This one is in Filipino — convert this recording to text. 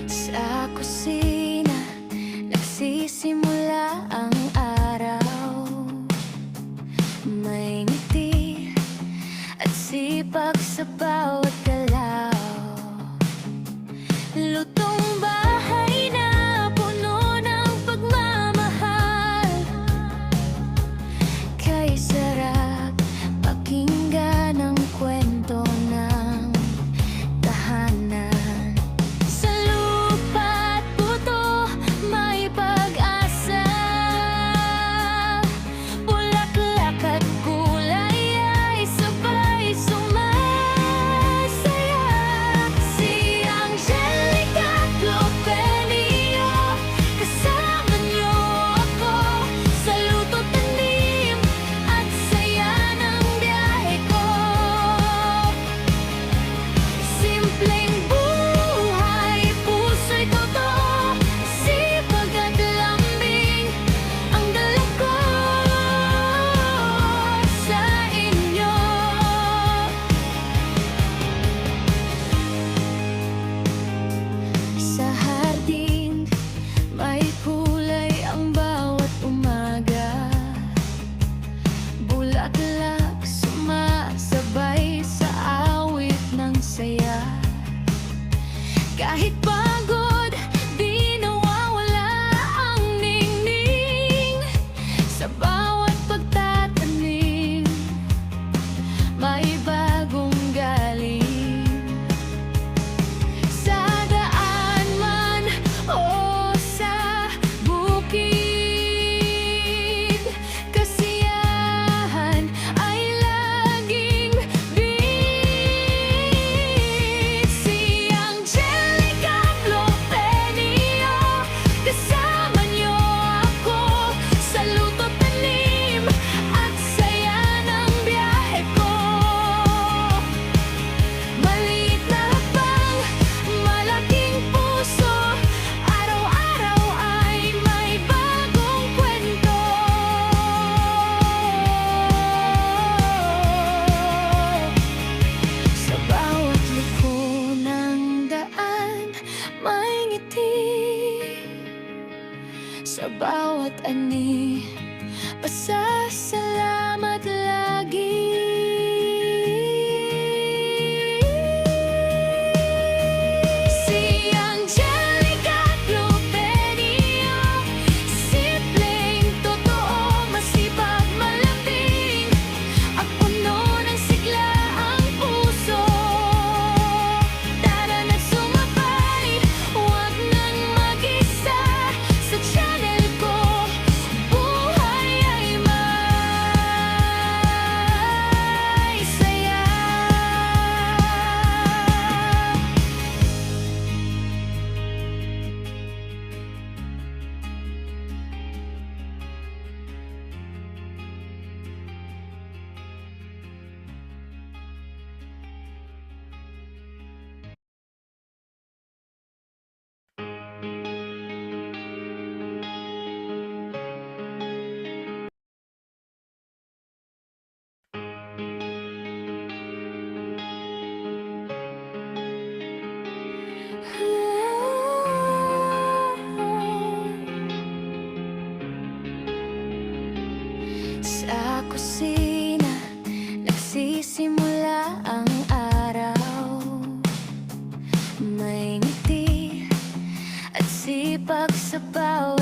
Sa kusina, nagsisimula ang araw. May ngiti at sipag sa bawat galaw. Lutong bahay na puno ng pagmamahal. Kay sarap pakinggan ang kwento ng tahanan. Sa lupa't buto may pag-asa. Bulaklak at kulay ay sabay sumasaya. Si Angelica Clopenio, kasama niyo ako sa luto't tanim at saya ng biyahe ko. Simpleng buhay, puso'y totoo, sipag at lambing ang dala ko sa inyo. Sa hardin, may kulay ang bawat umaga. Bulaklak sumasabay sa awit ng saya. Kahit pagod, di nawawala ang ningning. Sa bawat pagtatanim, may bagong galing. Sa daan man o sa bukid, kasiyahan ay laging bit. Si Angelica Clopenio, kasama niyo ako sa luto't tanim at saya ng biyahe ko. Maliit na hakbang, malaking puso, araw-araw ay may bagong kwento. Sa bawat liko ng daan, may ngiti. Sa bawat ani, pasasalamat lagi. Si Angelica Clopenio, simpleng totoo, masipag malambing, at puno ng sigla ang puso. Tara na't sumabay, huwag nang mag-isa sa channel ko. Buhay ay may saya. Sa kusina, nagsisimula ang araw. May ngiti at sipag sa bawat